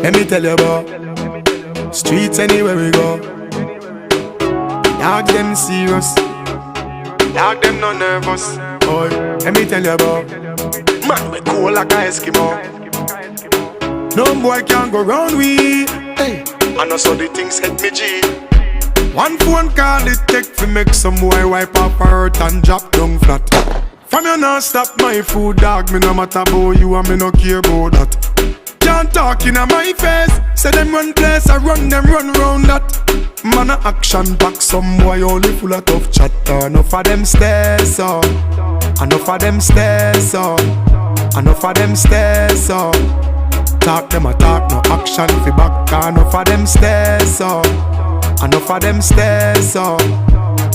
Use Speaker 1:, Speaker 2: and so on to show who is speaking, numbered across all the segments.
Speaker 1: Let me tell you about streets anywhere we go. Dog them serious, dog them not nervous. Boy, let me tell you about man we cool like a Eskimo. No boy can go round we. Hey, I know so the things hit me G. One phone call it take to make some boy wipe up her hurt and drop down flat. From you not stop my food, dog. Me no matter about you and me no care about that. Can't talk in my face. Say them run place, I run them run round that. Man a action back, some boy only full of tough chatter. Enough of them stairs up, enough of them stairs up, enough of them stairs up. Talk them a talk, no action fi back. Enough of them stairs up, enough of them stairs up,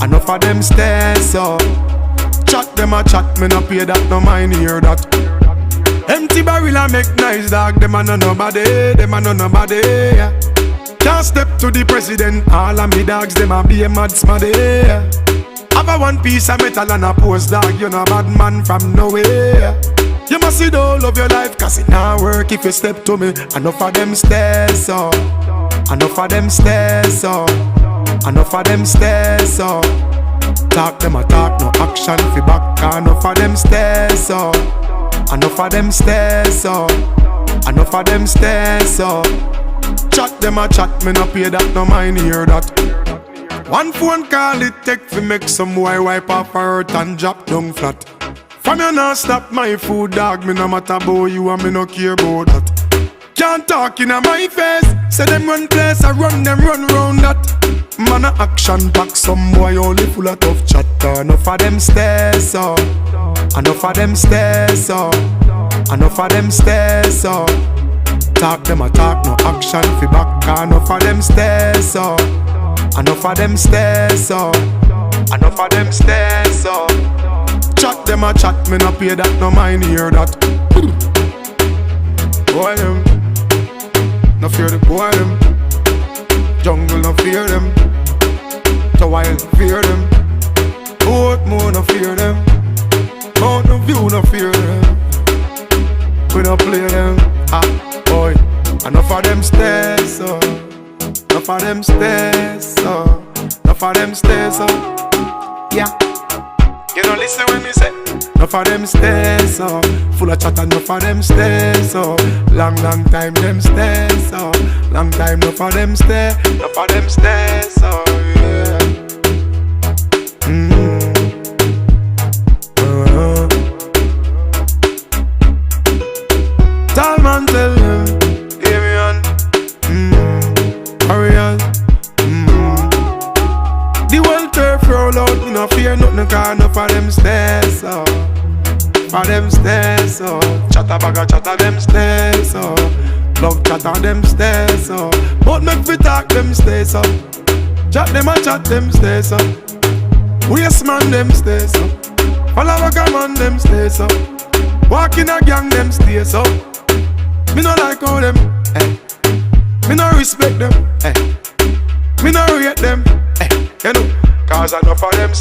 Speaker 1: enough of them stairs up. Chat them a chat, me no pay that, no mind hear that. Empty barrel a make nice dog, them a no nobody, them a no nobody, yeah. Can't step to the president, all of me dogs, them a be a mad smaddy, yeah. Have a one piece of metal and a post dog, you no bad man from nowhere. You must see the whole of your life, cause it not work if you step to me. Enough of them stairs up, enough of them stairs up, enough of them stairs up. Talk them a talk, no action fi back. Enough of them stairs up, enough of them stairs up, enough of them stairs up. Chat them a chat, me no pay that, no mind hear that. One phone call it take fi make some boy wipe off her hurt and drop down flat. From you not stop my food, dog. Me no matter about you and me no care about that. Can't talk in my face. Say them run place, I run them run round that. Man a action back, some boy only full of tough chatter. Enough of them stairs up, enough of them stairs up, enough of them stairs up. Talk them a talk, no action fi back. Enough of them stairs up, enough of them stairs up, enough of them stairs up. Chat them a chat, me no pay that, no mind hear that. Boy them, no fear the boy them. Jungle no fear them, the wild fear them. Boat moon no fear them, mountain view no fear them. We no play them, ah boy. Enough of them stairs up, enough of them stairs up, enough of them stairs up. Yeah. You don't listen when me say enough of them stairs up, full of chat, enough of them stairs up. Long time them stairs up, long time enough of them stairs, enough of them stairs up, yeah. Tall man tell him, give me on, hurry on. The world turf roll out, me no fear nothing, cause enough of them stairs up, for them stairs up. Chatter bag chatter them stairs up, love chatter them stairs up. But make we talk them stairs up, chat them and chat them stairs up. Waste man them stairs up, all of a man them stairs up. Walk in a gang them stairs up. Me no like how them, eh. Me no respect them, eh. Me no rate them, eh. You know, cause enough of them